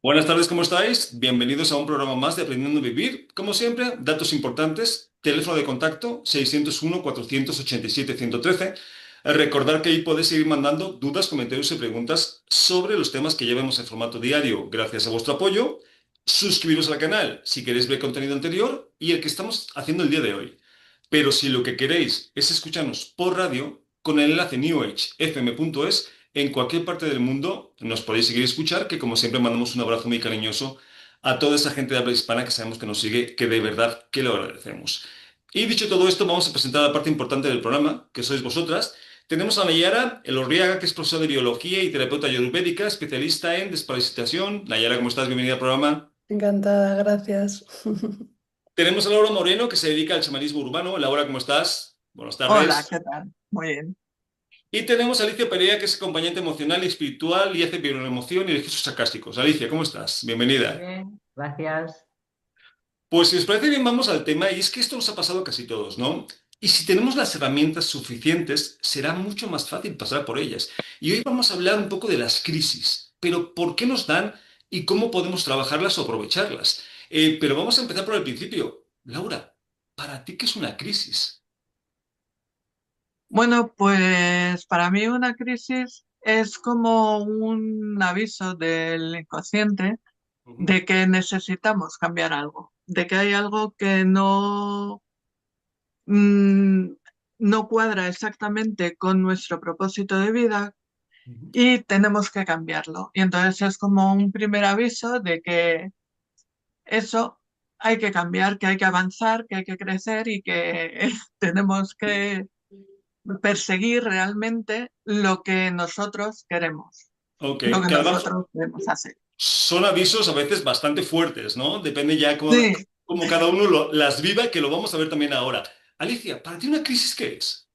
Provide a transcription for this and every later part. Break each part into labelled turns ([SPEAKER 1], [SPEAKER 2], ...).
[SPEAKER 1] Buenas tardes, ¿cómo estáis? Bienvenidos a un programa más de Aprendiendo a Vivir. Como siempre, datos importantes, teléfono de contacto 601-487-113. Recordar que ahí podéis seguir mandando dudas, comentarios y preguntas sobre los temas que llevamos en formato diario. Gracias a vuestro apoyo, suscribiros al canal si queréis ver contenido anterior y el que estamos haciendo el día de hoy. Pero si lo que queréis es escucharnos por radio, con el enlace newagefm.es, en cualquier parte del mundo nos podéis seguir escuchar, que como siempre mandamos un abrazo muy cariñoso a toda esa gente de habla hispana que sabemos que nos sigue, que de verdad que lo agradecemos. Y dicho todo esto, vamos a presentar la parte importante del programa, que sois vosotras. Tenemos a Nayara Elorriaga, que es profesora de biología y terapeuta ayurvédica, especialista en desparasitación. Nayara, ¿cómo estás? Bienvenida al programa.
[SPEAKER 2] Encantada, gracias.
[SPEAKER 1] Tenemos a Laura Moreno, que se dedica al chamanismo urbano. Laura, ¿cómo estás? Buenas
[SPEAKER 3] Hola,
[SPEAKER 1] tardes.
[SPEAKER 3] ¿qué tal? Muy bien.
[SPEAKER 1] Y tenemos a Alicia Pereira, que es acompañante emocional y espiritual y hace bioemoción y ejercicios sarcásticos. Alicia, ¿cómo estás?
[SPEAKER 4] Muy
[SPEAKER 1] Bienvenida.
[SPEAKER 4] bien, gracias.
[SPEAKER 1] Pues si os parece bien, vamos al tema, y es que esto nos ha pasado a casi todos, ¿no? Y si tenemos las herramientas suficientes, será mucho más fácil pasar por ellas. Y hoy vamos a hablar un poco de las crisis, pero ¿por qué nos dan y cómo podemos trabajarlas o aprovecharlas? Pero vamos a empezar por el principio. Laura, ¿para ti qué es una crisis?
[SPEAKER 3] Bueno, pues para mí una crisis es como un aviso del inconsciente
[SPEAKER 1] Ujú,
[SPEAKER 3] de que necesitamos cambiar algo, de que hay algo que mm, no cuadra exactamente con nuestro propósito de vida
[SPEAKER 1] ujú.
[SPEAKER 3] y tenemos que cambiarlo. Y entonces es como un primer aviso de que eso hay que cambiar, que hay que avanzar, que hay que crecer y que tenemos que perseguir realmente lo que nosotros queremos,
[SPEAKER 1] Ok,
[SPEAKER 3] lo que
[SPEAKER 1] que además
[SPEAKER 3] nosotros queremos hacer.
[SPEAKER 1] son avisos a veces bastante fuertes, ¿no? Depende ya
[SPEAKER 3] Sí,
[SPEAKER 1] cómo cada uno las viva, que lo vamos a ver también ahora. Alicia, ¿para ti una crisis qué es?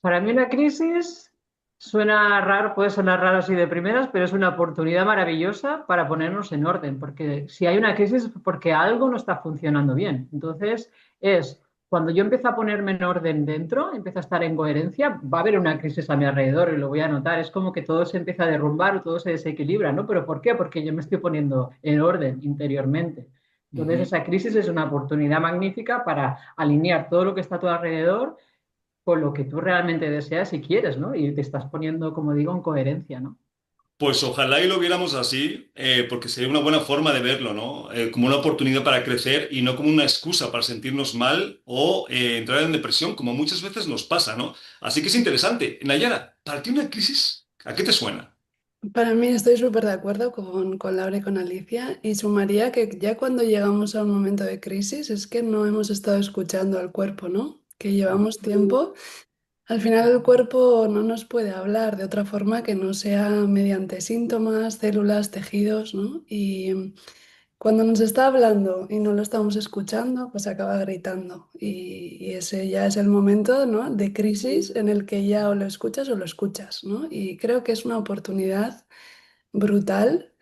[SPEAKER 4] Para mí una crisis suena raro, puede sonar raro así de primeras, pero es una oportunidad maravillosa para ponernos en orden, porque si hay una crisis es porque algo no está funcionando bien. Entonces, es cuando yo empiezo a ponerme en orden dentro, empiezo a estar en coherencia, va a haber una crisis a mi alrededor y lo voy a notar. Es como que todo se empieza a derrumbar o todo se desequilibra, ¿no? ¿Pero por qué? Porque yo me estoy poniendo en orden interiormente. Entonces,
[SPEAKER 1] Ujú.
[SPEAKER 4] esa crisis es una oportunidad magnífica para alinear todo lo que está a tu alrededor con lo que tú realmente deseas y quieres, ¿no? Y te estás poniendo, como digo, en coherencia, ¿no?
[SPEAKER 1] Pues ojalá y lo viéramos así, porque sería una buena forma de verlo, ¿no? Como una oportunidad para crecer y no como una excusa para sentirnos mal o entrar en depresión, como muchas veces nos pasa, ¿no? Así que es interesante. Nayara, ¿para ti una crisis? ¿A qué te suena?
[SPEAKER 2] Para mí estoy súper de acuerdo con Laura y con Alicia y sumaría que ya cuando llegamos a un momento de crisis es que no hemos estado escuchando al cuerpo, ¿no? Que llevamos tiempo. Al final el cuerpo no nos puede hablar de otra forma que no sea mediante síntomas, células, tejidos, ¿no? Y cuando nos está hablando y no lo estamos escuchando, pues acaba gritando. Y ese ya es el momento, ¿no? De crisis en el que ya o lo escuchas o lo escuchas, ¿no? Y creo que es una oportunidad brutal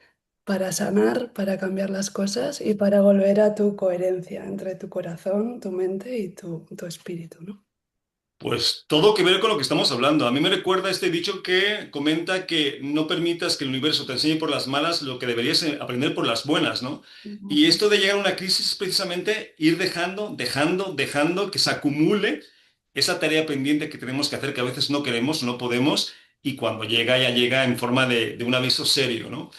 [SPEAKER 2] para sanar, para cambiar las cosas y para volver a tu coherencia entre tu corazón, tu mente y tu espíritu, ¿no?
[SPEAKER 1] Pues todo que ver con lo que estamos hablando. A mí me recuerda este dicho que comenta que no permitas que el universo te enseñe por las malas lo que deberías aprender por las buenas, ¿no? Y
[SPEAKER 2] Ujú.
[SPEAKER 1] esto de llegar a una crisis es precisamente ir dejando que se acumule esa tarea pendiente que tenemos que hacer, que a veces no queremos, no podemos, y cuando llega, ya llega en forma de un aviso serio, ¿no?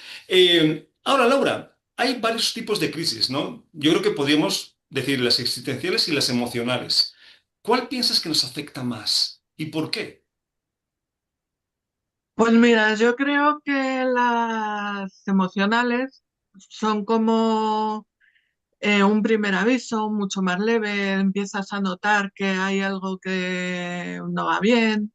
[SPEAKER 1] Ahora, Laura, hay varios tipos de crisis, ¿no? Yo creo que podríamos decir las existenciales y las emocionales. ¿Cuál piensas que nos afecta más y por qué?
[SPEAKER 3] pues mira, yo creo que las emocionales son como un primer aviso mucho más leve, empiezas a notar que hay algo que no va bien.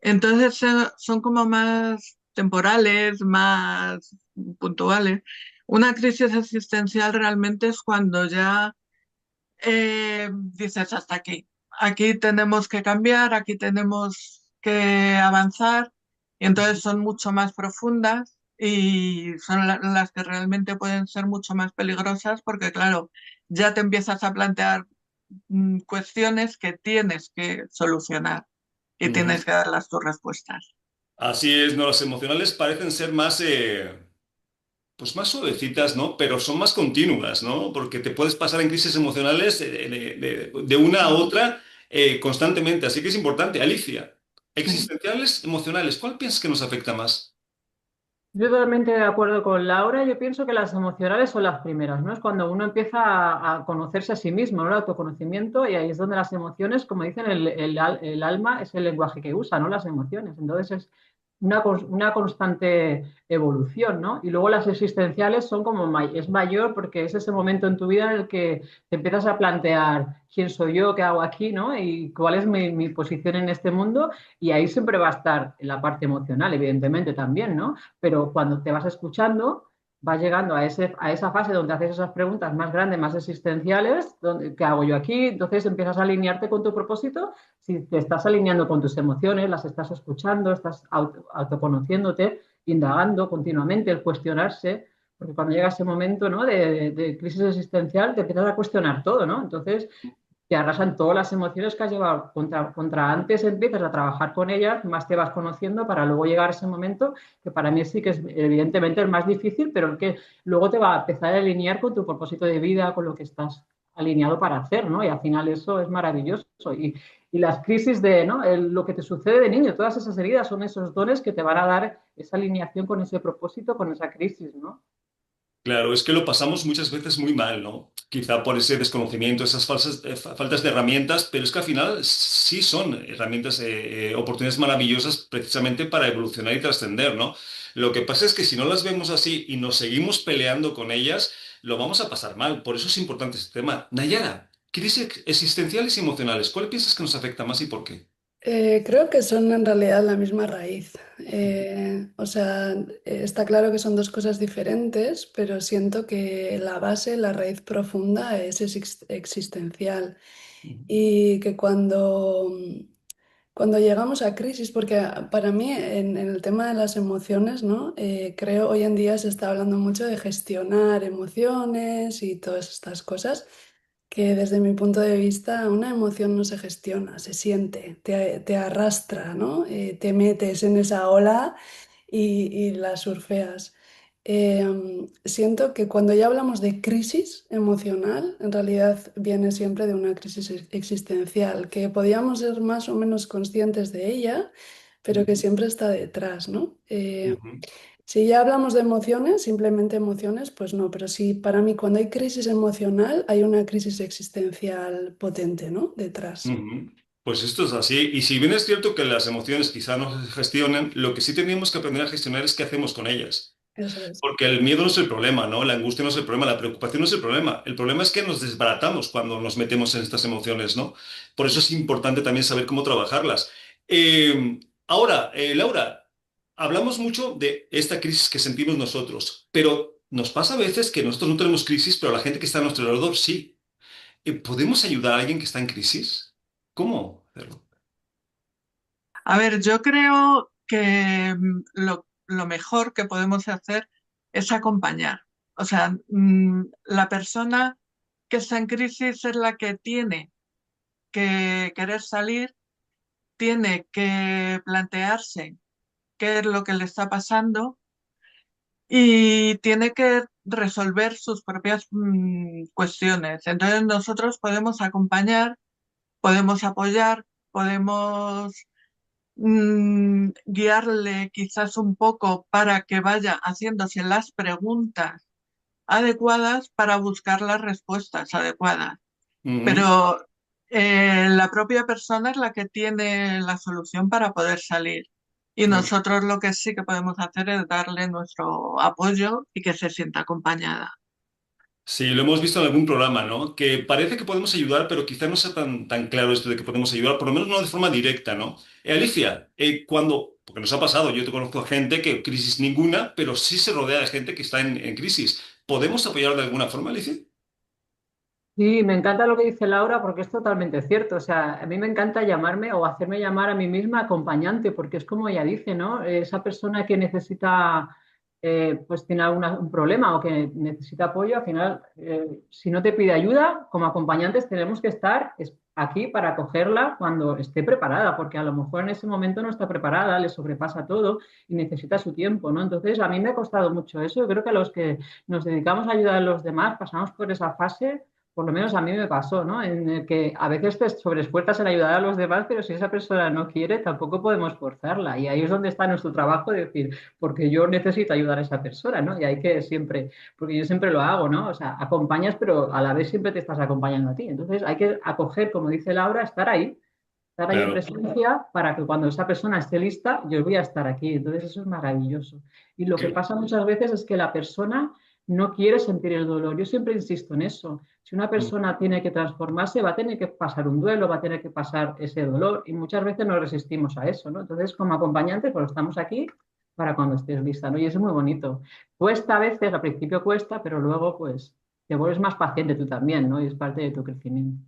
[SPEAKER 3] Entonces son como más temporales, más puntuales. Una crisis existencial realmente es cuando ya dices hasta aquí. Aquí tenemos que cambiar, aquí tenemos que avanzar. Y entonces son mucho más profundas y son las que realmente pueden ser mucho más peligrosas porque, claro, ya te empiezas a plantear cuestiones que tienes que solucionar y
[SPEAKER 1] Ujú.
[SPEAKER 3] tienes que darlas tus respuestas.
[SPEAKER 1] Así es, ¿no? Las emocionales parecen ser más, pues más suavecitas, ¿no? Pero son más continuas, ¿no? Porque te puedes pasar en crisis emocionales de una a otra constantemente. Así que es importante. Alicia,
[SPEAKER 3] Sí.
[SPEAKER 1] existenciales, emocionales, ¿cuál piensas que nos afecta más?
[SPEAKER 4] Yo totalmente de acuerdo con Laura. Yo pienso que las emocionales son las primeras, ¿no? Es cuando uno empieza a conocerse a sí mismo, ¿no? El autoconocimiento, y ahí es donde las emociones, como dicen, el alma es el lenguaje que usa, ¿no? Las emociones. Entonces es una constante evolución, ¿no? Y luego las existenciales son como es mayor porque es ese momento en tu vida en el que te empiezas a plantear quién soy yo, qué hago aquí, ¿no? Y cuál es mi posición en este mundo. Y ahí siempre va a estar la parte emocional, evidentemente también, ¿no? Pero cuando te vas escuchando, vas llegando a esa fase donde haces esas preguntas más grandes, más existenciales, donde, ¿qué hago yo aquí? Entonces empiezas a alinearte con tu propósito. Si te estás alineando con tus emociones, las estás escuchando, estás autoconociéndote, indagando continuamente, el cuestionarse, porque cuando llega ese momento, ¿no? de crisis existencial, te empiezas a cuestionar todo, ¿no? Entonces te arrasan todas las emociones que has llevado contra antes empiezas a trabajar con ellas, más te vas conociendo para luego llegar a ese momento que para mí sí que es evidentemente el más difícil, pero el que luego te va a empezar a alinear con tu propósito de vida, con lo que estás alineado para hacer, ¿no? Y al final eso es maravilloso. Y las crisis de, ¿no? Lo que te sucede de niño, todas esas heridas son esos dones que te van a dar esa alineación con ese propósito, con esa crisis, ¿no?
[SPEAKER 1] Claro, es que lo pasamos muchas veces muy mal, ¿no? Quizá por ese desconocimiento, esas faltas de herramientas, pero es que al final sí son herramientas, oportunidades maravillosas precisamente para evolucionar y trascender, ¿no? Lo que pasa es que si no las vemos así y nos seguimos peleando con ellas, lo vamos a pasar mal. Por eso es importante este tema. Nayara, crisis existenciales y emocionales, ¿cuál piensas que nos afecta más y por qué?
[SPEAKER 2] Creo que son en realidad la misma raíz. O sea, está claro que son dos cosas diferentes, pero siento que la base, la raíz profunda es existencial.
[SPEAKER 1] Ujú.
[SPEAKER 2] Y que cuando llegamos a crisis, porque para mí en el tema de las emociones, ¿no? Creo hoy en día se está hablando mucho de gestionar emociones y todas estas cosas, que desde mi punto de vista una emoción no se gestiona, se siente, te arrastra, ¿no? Te metes en esa ola y la surfeas. Siento que cuando ya hablamos de crisis emocional, en realidad viene siempre de una crisis existencial, que podíamos ser más o menos conscientes de ella, pero que
[SPEAKER 1] Ujú.
[SPEAKER 2] siempre está detrás, ¿no?
[SPEAKER 1] Ujú.
[SPEAKER 2] Si ya hablamos de emociones, simplemente emociones, pues no, pero sí, para mí cuando hay crisis emocional hay una crisis existencial potente, ¿no? Detrás.
[SPEAKER 1] Ujú. Pues esto es así. Y si bien es cierto que las emociones quizá no se gestionan, lo que sí tenemos que aprender a gestionar es qué hacemos con ellas.
[SPEAKER 2] Eso es.
[SPEAKER 1] Porque el miedo no es el problema, ¿no? La angustia no es el problema, la preocupación no es el problema. El problema es que nos desbaratamos cuando nos metemos en estas emociones, ¿no? Por eso es importante también saber cómo trabajarlas. Ahora, Laura, hablamos mucho de esta crisis que sentimos nosotros, pero nos pasa a veces que nosotros no tenemos crisis, pero la gente que está a nuestro alrededor sí. ¿Podemos ayudar a alguien que está en crisis? ¿Cómo hacerlo?
[SPEAKER 3] A ver, yo creo que lo mejor que podemos hacer es acompañar. O sea, la persona que está en crisis es la que tiene que querer salir, tiene que plantearse qué es lo que le está pasando y tiene que resolver sus propias cuestiones. Entonces nosotros podemos acompañar, podemos apoyar, podemos guiarle quizás un poco para que vaya haciéndose las preguntas adecuadas para buscar las respuestas adecuadas.
[SPEAKER 1] Ujú,
[SPEAKER 3] Pero la propia persona es la que tiene la solución para poder salir. Y
[SPEAKER 1] claro.
[SPEAKER 3] nosotros lo que sí que podemos hacer es darle nuestro apoyo y que se sienta acompañada.
[SPEAKER 1] Sí, lo hemos visto en algún programa, ¿no? Que parece que podemos ayudar, pero quizá no sea tan claro esto de que podemos ayudar, por lo menos no de forma directa, ¿no? Alicia, porque nos ha pasado, yo te conozco gente que crisis ninguna, pero sí se rodea de gente que está en crisis. ¿Podemos apoyar de alguna forma, Alicia?
[SPEAKER 4] Sí, me encanta lo que dice Laura porque es totalmente cierto. O sea, a mí me encanta llamarme o hacerme llamar a mí misma acompañante porque es como ella dice, ¿no? Esa persona que necesita, pues tiene un problema o que necesita apoyo, al final, si no te pide ayuda, como acompañantes tenemos que estar aquí para cogerla cuando esté preparada, porque a lo mejor en ese momento no está preparada, le sobrepasa todo y necesita su tiempo, ¿no? Entonces, a mí me ha costado mucho eso. Yo creo que a los que nos dedicamos a ayudar a los demás pasamos por esa fase, por lo menos a mí me pasó, ¿no? En el que a veces te sobreesfuerzas en ayudar a los demás, pero si esa persona no quiere, tampoco podemos forzarla. Y ahí es donde está nuestro trabajo de decir, porque yo necesito ayudar a esa persona, ¿no? Y hay que siempre, porque yo siempre lo hago, ¿no? O sea, acompañas, pero a la vez siempre te estás acompañando a ti. Entonces hay que acoger, como dice Laura, estar ahí en
[SPEAKER 1] Claro,
[SPEAKER 4] presencia para que cuando esa persona esté lista, yo voy a estar aquí. Entonces eso es maravilloso. Y lo que
[SPEAKER 1] que-
[SPEAKER 4] pasa muchas veces es que la persona no quiere sentir el dolor. Yo siempre insisto en eso. Si una
[SPEAKER 1] mm,
[SPEAKER 4] persona tiene que transformarse, va a tener que pasar un duelo, va a tener que pasar ese dolor y muchas veces nos resistimos a eso, ¿no? Entonces, como acompañantes, pues estamos aquí para cuando estés lista, ¿no? Y eso es muy bonito. Cuesta a veces, al principio cuesta, pero luego pues te vuelves más paciente tú también, ¿no? Y es parte de tu crecimiento.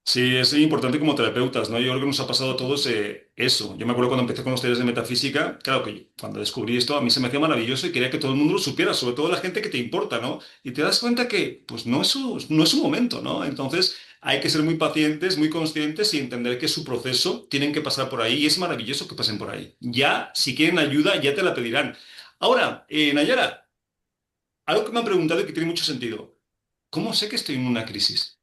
[SPEAKER 1] sí, es importante como terapeutas, ¿no? Yo creo que nos ha pasado a todos eso. Yo me acuerdo cuando empecé con los talleres de metafísica, claro que cuando descubrí esto a mí se me hacía maravilloso y quería que todo el mundo lo supiera, sobre todo la gente que te importa, ¿no? Y te das cuenta que pues no es su momento, ¿no? Entonces hay que ser muy pacientes, muy conscientes y entender que su proceso tienen que pasar por ahí y es maravilloso que pasen por ahí. Ya, si quieren ayuda, ya te la pedirán. Ahora, Nayara, algo que me han preguntado y que tiene mucho sentido. ¿Cómo sé que estoy en una crisis?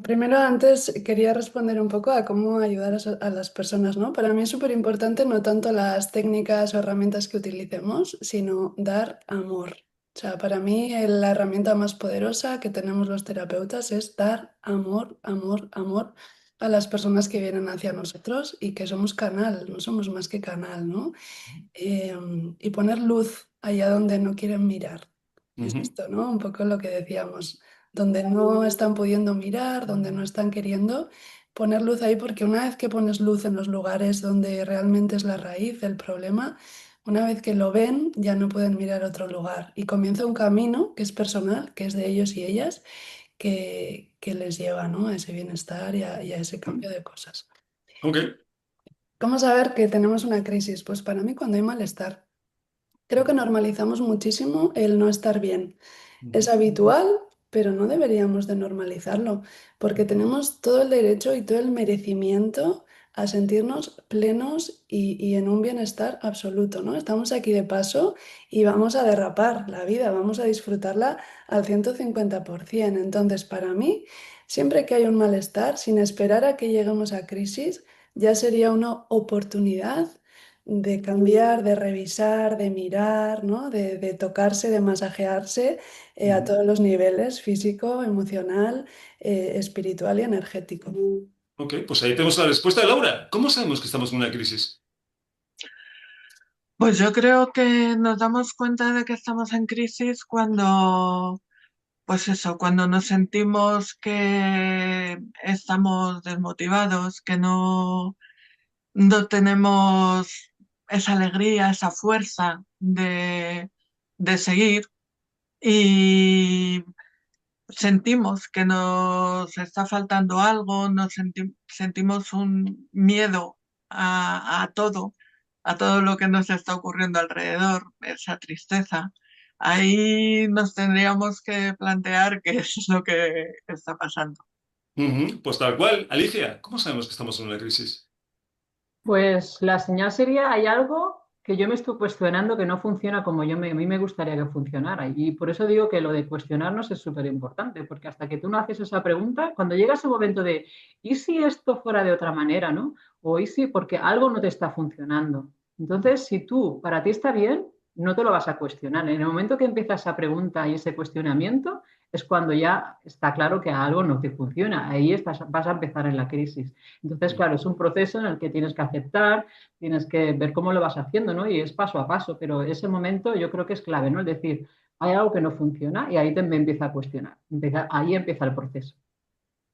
[SPEAKER 2] Primero, antes quería responder un poco a cómo ayudar a las personas, ¿no? Para mí es súper importante no tanto las técnicas o herramientas que utilicemos, sino dar amor. O sea, para mí la herramienta más poderosa que tenemos los terapeutas es dar amor, amor, amor a las personas que vienen hacia nosotros y que somos canal, no somos más que canal, ¿no? Y poner luz allá donde no quieren mirar. Es
[SPEAKER 1] Ujú,
[SPEAKER 2] esto, ¿no? Un poco lo que decíamos, donde no están pudiendo mirar, donde no están queriendo, poner luz ahí, porque una vez que pones luz en los lugares donde realmente es la raíz del problema, una vez que lo ven, ya no pueden mirar a otro lugar. Y comienza un camino que es personal, que es de ellos y ellas, que les lleva, ¿no? A ese bienestar y a ese cambio de cosas.
[SPEAKER 1] ok.
[SPEAKER 2] ¿Cómo saber que tenemos una crisis? Pues para mí cuando hay malestar. Creo que normalizamos muchísimo el no estar bien. Es
[SPEAKER 1] Ujú.
[SPEAKER 2] habitual, pero no deberíamos de normalizarlo, porque tenemos todo el derecho y todo el merecimiento a sentirnos plenos y en un bienestar absoluto, ¿no? Estamos aquí de paso y vamos a derrapar la vida, vamos a disfrutarla al 150%. Entonces, para mí, siempre que hay un malestar, sin esperar a que lleguemos a crisis, ya sería una oportunidad de cambiar, de revisar, de mirar, ¿no? De tocarse, de masajearse a
[SPEAKER 1] Ujú.
[SPEAKER 2] todos los niveles, físico, emocional, espiritual y energético.
[SPEAKER 1] Ok, pues ahí tenemos la respuesta de Laura. ¿Cómo sabemos que estamos en una crisis?
[SPEAKER 3] Pues yo creo que nos damos cuenta de que estamos en crisis cuando, pues eso, cuando nos sentimos que estamos desmotivados, que no tenemos esa alegría, esa fuerza de seguir y sentimos que nos está faltando algo, sentimos un miedo a todo lo que nos está ocurriendo alrededor, esa tristeza. Ahí nos tendríamos que plantear qué es lo que está pasando.
[SPEAKER 1] Ujú, pues tal cual. Alicia, ¿cómo sabemos que estamos en una crisis?
[SPEAKER 4] Pues la señal sería, hay algo que yo me estoy cuestionando que no funciona como a mí me gustaría que funcionara. Y por eso digo que lo de cuestionarnos es súper importante, porque hasta que tú no haces esa pregunta, cuando llega ese momento de, ¿y si esto fuera de otra manera, no? O ¿y si porque algo no te está funcionando? Entonces, si tú, para ti está bien, no te lo vas a cuestionar. En el momento que empieza esa pregunta y ese cuestionamiento, es cuando ya está claro que algo no te funciona. Ahí vas a empezar en la crisis. Entonces, claro, es un proceso en el que tienes que aceptar, tienes que ver cómo lo vas haciendo, ¿no? Y es paso a paso, pero ese momento yo creo que es clave, ¿no? Es decir, hay algo que no funciona y ahí te me empieza a cuestionar. Ahí empieza el proceso.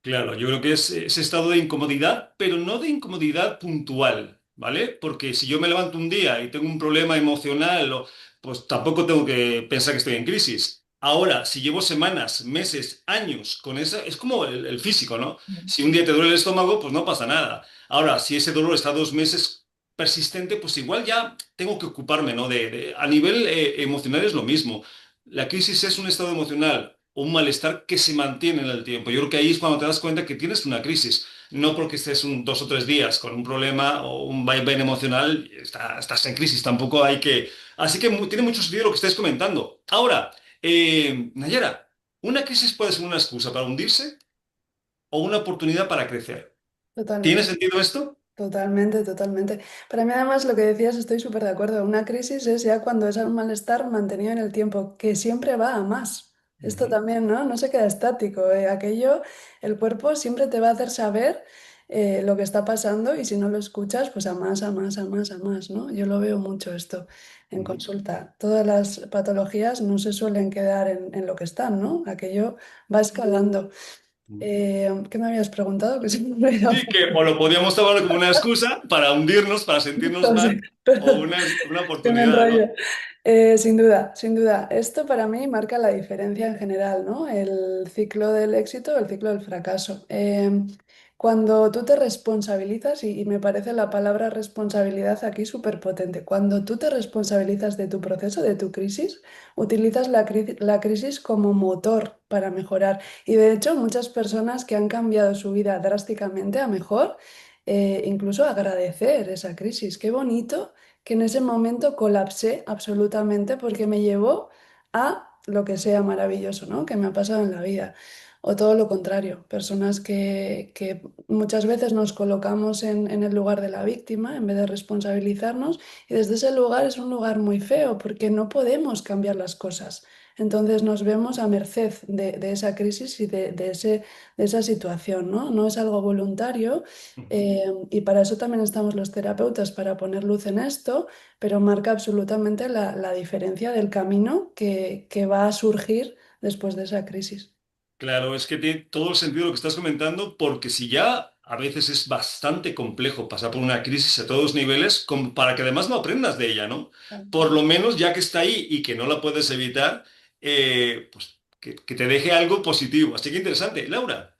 [SPEAKER 1] Claro, yo creo que es ese estado de incomodidad, pero no de incomodidad puntual, ¿vale? Porque si yo me levanto un día y tengo un problema emocional, pues tampoco tengo que pensar que estoy en crisis. Ahora, si llevo semanas, meses, años con esa, es como el físico, ¿no? Si un día te duele el estómago, pues no pasa nada. Ahora, si ese dolor está 2 meses persistente, pues igual ya tengo que ocuparme, ¿no? A nivel emocional es lo mismo. La crisis es un estado emocional o un malestar que se mantiene en el tiempo. Yo creo que ahí es cuando te das cuenta que tienes una crisis. No porque estés 2 o 3 días con un problema o un vaivén emocional, estás en crisis. Tampoco hay que... Así que tiene mucho sentido lo que estáis comentando. Ahora, Nayara, ¿una crisis puede ser una excusa para hundirse o una oportunidad para crecer? ¿Tiene
[SPEAKER 2] Totalmente.
[SPEAKER 1] sentido esto?
[SPEAKER 2] Totalmente, totalmente. Para mí, además, lo que decías, estoy súper de acuerdo. Una crisis es ya cuando es un malestar mantenido en el tiempo, que siempre va a más. Esto
[SPEAKER 1] Ujú,
[SPEAKER 2] también, ¿no? No se queda estático. Aquello, el cuerpo siempre te va a hacer saber lo que está pasando y si no lo escuchas, pues a más, a más, a más, a más, ¿no? Yo lo veo mucho esto en
[SPEAKER 1] ujú,
[SPEAKER 2] consulta. Todas las patologías no se suelen quedar en lo que están, ¿no? Aquello va escalando.
[SPEAKER 1] ujú.
[SPEAKER 2] ¿Qué me habías preguntado? Que se me ha olvidado.
[SPEAKER 1] Sí, que o lo podríamos tomar como una excusa para hundirnos, para sentirnos
[SPEAKER 2] Sí,
[SPEAKER 1] mal, o
[SPEAKER 2] perdón,
[SPEAKER 1] una
[SPEAKER 2] que me
[SPEAKER 1] oportunidad, ¿no?
[SPEAKER 2] enrollo. Sin duda, sin duda. Esto para mí marca la diferencia en general, ¿no? El ciclo del éxito, el ciclo del fracaso. Cuando tú te responsabilizas, y me parece la palabra responsabilidad aquí súper potente, cuando tú te responsabilizas de tu proceso, de tu crisis, utilizas la crisis como motor para mejorar. Y de hecho, muchas personas que han cambiado su vida drásticamente a mejor, incluso agradecer esa crisis. Qué bonito que en ese momento colapsé absolutamente porque me llevó a lo que sea maravilloso, ¿no? Que me ha pasado en la vida. O todo lo contrario, personas que muchas veces nos colocamos en el lugar de la víctima en vez de responsabilizarnos y desde ese lugar es un lugar muy feo porque no podemos cambiar las cosas. Entonces nos vemos a merced de esa crisis y de esa situación, ¿no? No es algo voluntario,
[SPEAKER 1] Ujú.
[SPEAKER 2] y para eso también estamos los terapeutas, para poner luz en esto, pero marca absolutamente la diferencia del camino que va a surgir después de esa crisis.
[SPEAKER 1] Claro, es que tiene todo el sentido lo que estás comentando, porque si ya a veces es bastante complejo pasar por una crisis a todos los niveles, como para que además no aprendas de ella, ¿no? Por lo menos ya que está ahí y que no la puedes evitar, pues que te deje algo positivo. Así que interesante. Laura,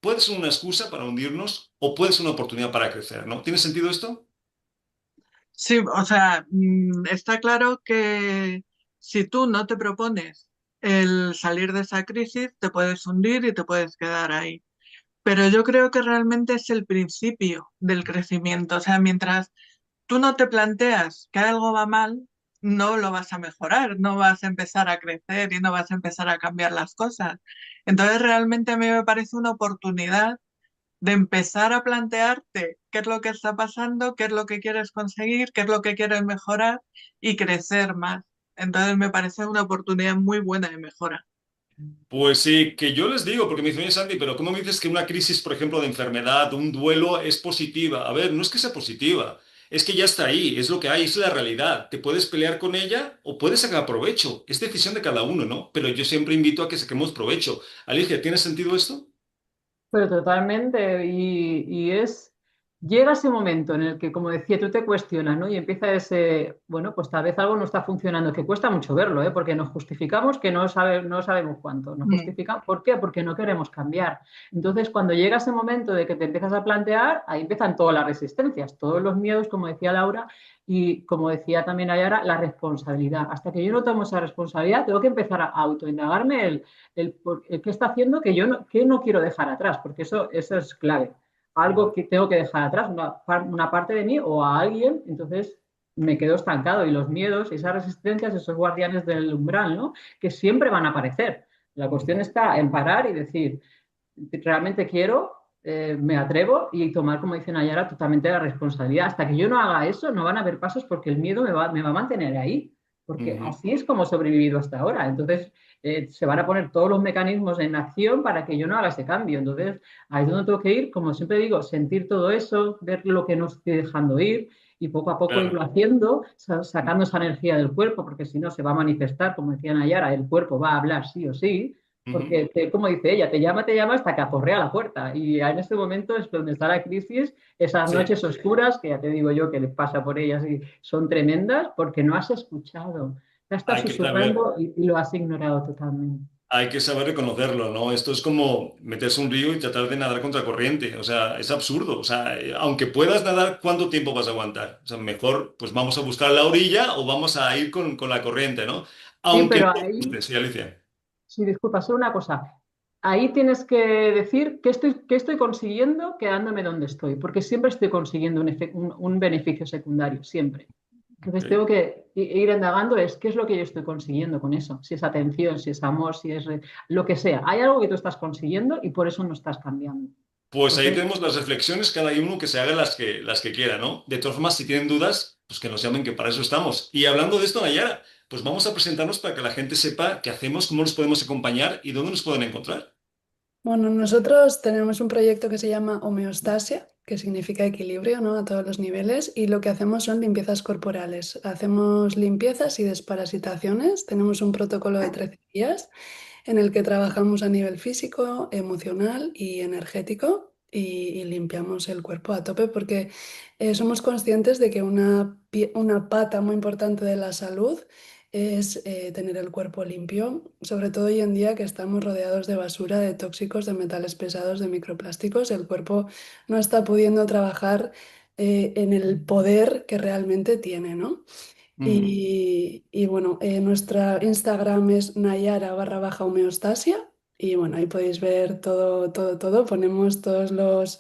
[SPEAKER 1] puede ser una excusa para hundirnos o puede ser una oportunidad para crecer, ¿no? ¿Tiene sentido esto?
[SPEAKER 3] Sí, o sea, está claro que si tú no te propones el salir de esa crisis, te puedes hundir y te puedes quedar ahí. Pero yo creo que realmente es el principio del crecimiento. O sea, mientras tú no te planteas que algo va mal, no lo vas a mejorar, no vas a empezar a crecer y no vas a empezar a cambiar las cosas. Entonces, realmente a mí me parece una oportunidad de empezar a plantearte qué es lo que está pasando, qué es lo que quieres conseguir, qué es lo que quieres mejorar y crecer más. Entonces, me parece una oportunidad muy buena de mejora.
[SPEAKER 1] Pues sí, que yo les digo, porque me dicen, oye, Santi, pero ¿cómo me dices que una crisis, por ejemplo, de enfermedad, un duelo, es positiva? A ver, no es que sea positiva, es que ya está ahí, es lo que hay, es la realidad. Te puedes pelear con ella o puedes sacar provecho. Es decisión de cada uno, ¿no? Pero yo siempre invito a que saquemos provecho. Alicia, ¿tiene sentido esto?
[SPEAKER 4] Pero totalmente, llega ese momento en el que, como decía, tú te cuestionas, ¿no? Y empieza ese, bueno, pues tal vez algo no está funcionando, que cuesta mucho verlo, ¿eh? Porque nos justificamos que no sabemos cuánto, nos
[SPEAKER 3] Mm.
[SPEAKER 4] justificamos, ¿por qué? Porque no queremos cambiar. Entonces, cuando llega ese momento de que te empiezas a plantear, ahí empiezan todas las resistencias, todos los miedos, como decía Laura, y como decía también Ayara, la responsabilidad. Hasta que yo no tomo esa responsabilidad, tengo que empezar a autoindagarme el qué está haciendo que no quiero dejar atrás, porque eso es clave. Algo que tengo que dejar atrás, una parte de mí o a alguien, entonces me quedo estancado y los miedos, esas resistencias, esos guardianes del umbral, ¿no? Que siempre van a aparecer. La cuestión está en parar y decir, realmente quiero, me atrevo y tomar, como dice Nayara, totalmente la responsabilidad. Hasta que yo no haga eso, no van a haber pasos porque el miedo me va a mantener ahí. Porque
[SPEAKER 1] Ujú.
[SPEAKER 4] así es como he sobrevivido hasta ahora. Entonces, se van a poner todos los mecanismos en acción para que yo no haga ese cambio. Entonces, ahí es donde tengo que ir, como siempre digo, sentir todo eso, ver lo que no estoy dejando ir y poco a poco irlo
[SPEAKER 1] Claro.
[SPEAKER 4] haciendo, sacando esa energía del cuerpo, porque si no se va a manifestar, como decía Nayara, el cuerpo va a hablar sí o sí.
[SPEAKER 1] Ujú.
[SPEAKER 4] Porque, como dice ella, te llama hasta que aporrea la puerta. Y en este momento es donde está la crisis, esas
[SPEAKER 1] Sí.
[SPEAKER 4] noches oscuras, que ya te digo yo que les pasa por ellas y son tremendas, porque no has escuchado. Te estás
[SPEAKER 1] Hay que saber.
[SPEAKER 4] susurrando y lo has ignorado totalmente.
[SPEAKER 1] Hay que saber reconocerlo, ¿no? Esto es como meterse a un río y tratar de nadar contra corriente. O sea, es absurdo. O sea, aunque puedas nadar, ¿cuánto tiempo vas a aguantar? O sea, mejor, pues vamos a buscar la orilla o vamos a ir con la corriente, ¿no?
[SPEAKER 4] Sí,
[SPEAKER 1] Aunque
[SPEAKER 4] pero
[SPEAKER 1] no te
[SPEAKER 4] ahí
[SPEAKER 1] guste, sí, Alicia.
[SPEAKER 4] Sí, disculpa, solo una cosa. Ahí tienes que decir qué estoy consiguiendo quedándome donde estoy, porque siempre estoy consiguiendo un beneficio secundario, siempre.
[SPEAKER 1] Ok.
[SPEAKER 4] Entonces tengo que ir indagando es qué es lo que yo estoy consiguiendo con eso, si es atención, si es amor, si es lo que sea. Hay algo que tú estás consiguiendo y por eso no estás cambiando.
[SPEAKER 1] Pues ahí
[SPEAKER 4] Entonces,
[SPEAKER 1] tenemos las reflexiones, cada uno que se haga las que quiera, ¿no? De todas formas, si tienen dudas, pues que nos llamen, que para eso estamos. Y hablando de esto, Nayara, pues vamos a presentarnos para que la gente sepa qué hacemos, cómo nos podemos acompañar y dónde nos pueden encontrar.
[SPEAKER 2] Bueno, nosotros tenemos un proyecto que se llama homeostasia, que significa equilibrio, ¿no? A todos los niveles, y lo que hacemos son limpiezas corporales. Hacemos limpiezas y desparasitaciones. Tenemos un protocolo de 13 días en el que trabajamos a nivel físico, emocional y energético y limpiamos el cuerpo a tope porque somos conscientes de que una pata muy importante de la salud es tener el cuerpo limpio, sobre todo hoy en día que estamos rodeados de basura, de tóxicos, de metales pesados, de microplásticos. El cuerpo no está pudiendo trabajar en el poder que realmente tiene, ¿no?
[SPEAKER 1] Ujú.
[SPEAKER 2] Y bueno, nuestra Instagram es Nayara _homeostasia y bueno, ahí podéis ver todo, todo, todo. Ponemos todos los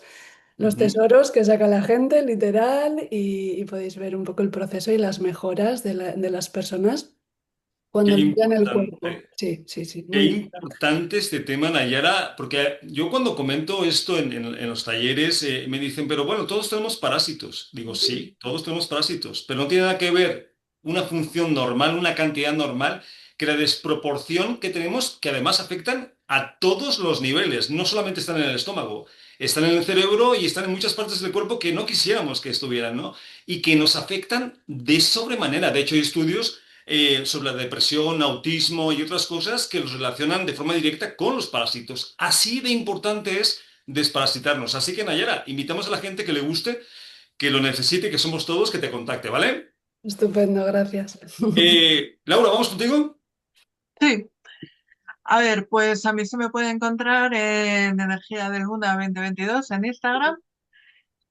[SPEAKER 1] Ujú.
[SPEAKER 2] tesoros que saca la gente, literal, y podéis ver un poco el proceso y las mejoras de las personas
[SPEAKER 1] Qué
[SPEAKER 2] cuando limpian el cuerpo.
[SPEAKER 1] importante.
[SPEAKER 2] Sí, sí, sí,
[SPEAKER 1] Qué
[SPEAKER 2] muy importante.
[SPEAKER 1] importante este tema, Nayara, porque yo cuando comento esto en los talleres me dicen, pero bueno, todos tenemos parásitos. Digo, sí, todos tenemos parásitos, pero no tiene nada que ver una función normal, una cantidad normal, que la desproporción que tenemos, que además afectan a todos los niveles, no solamente están en el estómago, están en el cerebro y están en muchas partes del cuerpo que no quisiéramos que estuvieran, ¿no? Y que nos afectan de sobremanera. De hecho, hay estudios sobre la depresión, autismo y otras cosas que los relacionan de forma directa con los parásitos. Así de importante es desparasitarnos. Así que, Nayara, invitamos a la gente que le guste, que lo necesite, que somos todos, que te contacte, ¿vale?
[SPEAKER 2] Estupendo, gracias.
[SPEAKER 1] Laura, ¿vamos contigo?
[SPEAKER 3] Sí, a ver, pues a mí se me puede encontrar en Energía del Luna 2022 en Instagram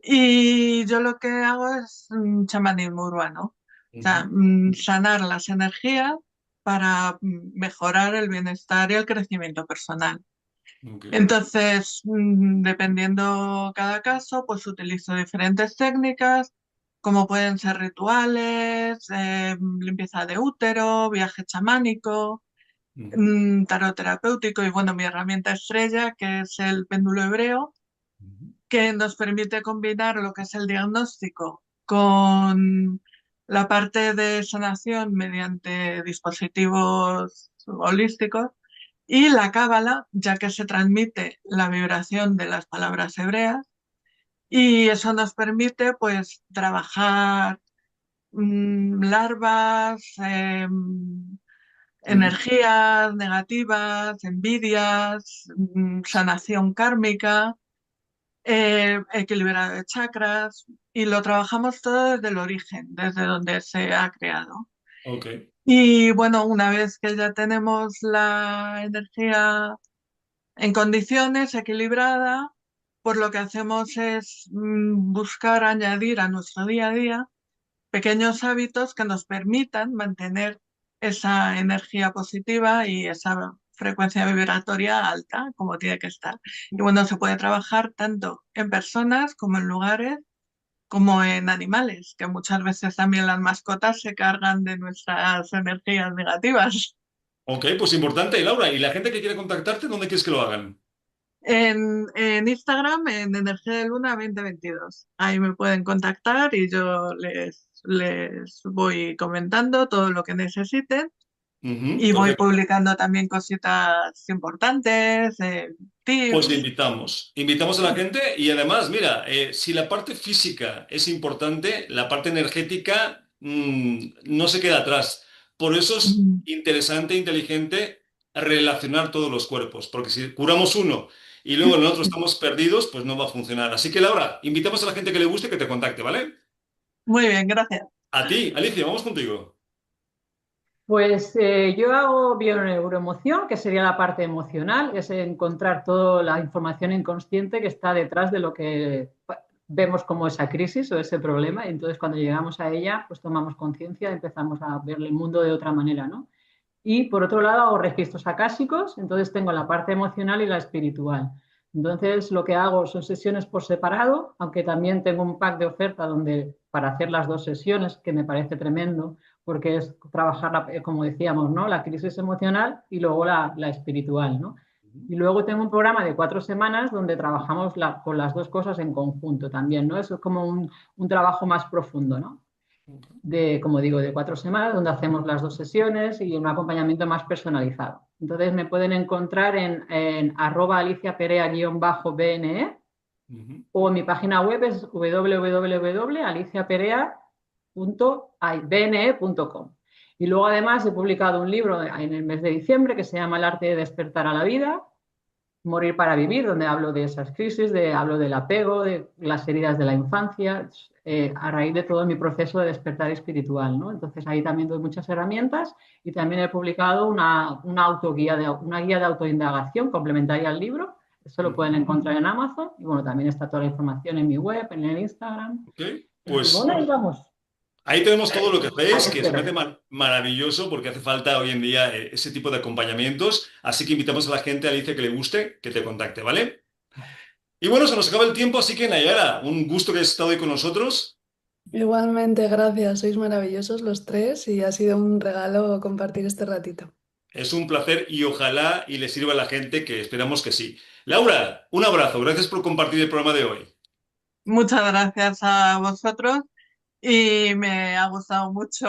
[SPEAKER 3] y yo lo que hago es chamanismo urbano, o sea,
[SPEAKER 1] Ujú.
[SPEAKER 3] sanar las energías para mejorar el bienestar y el crecimiento personal.
[SPEAKER 1] Ok.
[SPEAKER 3] Entonces, dependiendo cada caso, pues utilizo diferentes técnicas, como pueden ser rituales, limpieza de útero, viaje chamánico,
[SPEAKER 1] Ujú.
[SPEAKER 3] tarot terapéutico y bueno, mi herramienta estrella, que es el péndulo hebreo,
[SPEAKER 1] Ujú.
[SPEAKER 3] que nos permite combinar lo que es el diagnóstico con la parte de sanación mediante dispositivos holísticos y la cábala, ya que se transmite la vibración de las palabras hebreas y eso nos permite pues trabajar larvas,
[SPEAKER 1] Ujú.
[SPEAKER 3] energías negativas, envidias, sanación kármica, equilibrado de chakras y lo trabajamos todo desde el origen, desde donde se ha creado.
[SPEAKER 1] Ok.
[SPEAKER 3] Y bueno, una vez que ya tenemos la energía en condiciones, equilibrada, pues lo que hacemos es buscar añadir a nuestro día a día pequeños hábitos que nos permitan mantener esa energía positiva y esa frecuencia vibratoria alta como tiene que estar. Y bueno, se puede trabajar tanto en personas como en lugares como en animales, que muchas veces también las mascotas se cargan de nuestras energías negativas.
[SPEAKER 1] Ok, pues importante. Y Laura, ¿y la gente que quiere contactarte, dónde quieres que lo hagan?
[SPEAKER 3] En Instagram, en Energía de Luna 2022. Ahí me pueden contactar y yo les voy comentando todo lo que necesiten
[SPEAKER 1] Ujú,
[SPEAKER 3] y voy
[SPEAKER 1] perfecto.
[SPEAKER 3] publicando también cositas importantes,
[SPEAKER 1] Pues
[SPEAKER 3] tips.
[SPEAKER 1] invitamos a la gente y además, mira, si la parte física es importante, la parte energética no se queda atrás. Por eso es
[SPEAKER 3] Mm,
[SPEAKER 1] interesante, inteligente relacionar todos los cuerpos, porque si curamos uno y luego en el otro estamos perdidos, pues no va a funcionar. Así que Laura, invitamos a la gente que le guste que te contacte, ¿vale?
[SPEAKER 3] Muy bien, gracias.
[SPEAKER 1] A ti, Alicia, vamos contigo.
[SPEAKER 4] pues yo hago bioneuroemoción, que sería la parte emocional, es encontrar toda la información inconsciente que está detrás de lo que vemos como esa crisis o ese problema. Y entonces cuando llegamos a ella, pues tomamos conciencia y empezamos a ver el mundo de otra manera, ¿no? Y por otro lado hago registros acásicos, entonces tengo la parte emocional y la espiritual. Entonces lo que hago son sesiones por separado, aunque también tengo un pack de oferta donde para hacer las dos sesiones, que me parece tremendo, porque es trabajar, como decíamos, ¿no? La crisis emocional y luego la espiritual, ¿no? Y luego tengo un programa de 4 semanas donde trabajamos con las dos cosas en conjunto también, ¿no? Eso es como un trabajo más profundo, ¿no? Como digo, de 4 semanas, donde hacemos las dos sesiones y un acompañamiento más personalizado. Entonces me pueden encontrar en @aliciaperea_bne
[SPEAKER 1] Ujú.
[SPEAKER 4] o en mi página web es www.aliciaperea.bne.com. Y luego además he publicado un libro en el mes de diciembre que se llama El arte de despertar a la vida, Morir para vivir, donde hablo de esas crisis, hablo del apego, de las heridas de la infancia, a raíz de todo mi proceso de despertar espiritual, ¿no? Entonces ahí también doy muchas herramientas y también he publicado una guía de autoindagación complementaria al libro. Eso lo pueden encontrar en Amazon y bueno, también está toda la información en mi web, en el Instagram.
[SPEAKER 1] Ok,
[SPEAKER 4] Y
[SPEAKER 1] pues
[SPEAKER 4] bueno, ahí vamos.
[SPEAKER 1] ahí tenemos todo lo que
[SPEAKER 4] Ahí
[SPEAKER 1] hacéis, que se me
[SPEAKER 4] espero.
[SPEAKER 1] hace maravilloso porque hace falta hoy en día ese tipo de acompañamientos. Así que invitamos a la gente, Alicia, que le guste, que te contacte, ¿vale? Y bueno, se nos acaba el tiempo, así que Nayara, un gusto que hayas estado hoy con nosotros.
[SPEAKER 2] Igualmente, gracias. Sois maravillosos los tres y ha sido un regalo compartir este ratito.
[SPEAKER 1] Es un placer y ojalá y le sirva a la gente, que esperamos que sí. Laura, un abrazo, gracias por compartir el programa de hoy.
[SPEAKER 3] Muchas gracias a vosotros y me ha gustado mucho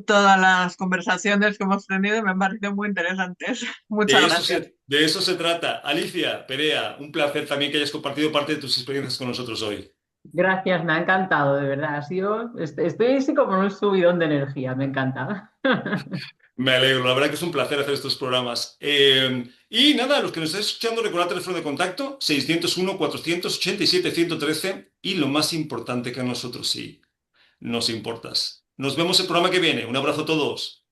[SPEAKER 3] todas las conversaciones que hemos tenido y me han parecido muy interesantes. Muchas gracias.
[SPEAKER 1] De eso se trata. Alicia, Perea, un placer también que hayas compartido parte de tus experiencias con nosotros hoy.
[SPEAKER 4] Gracias, me ha encantado, de verdad. Estoy así como en un subidón de energía, me encanta.
[SPEAKER 1] Me alegro, la verdad que es un placer hacer estos programas. Y nada, los que nos estáis escuchando, recordad el teléfono de contacto 601-487-113 y lo más importante que a nosotros sí, nos importas. Nos vemos el programa que viene. Un abrazo a todos.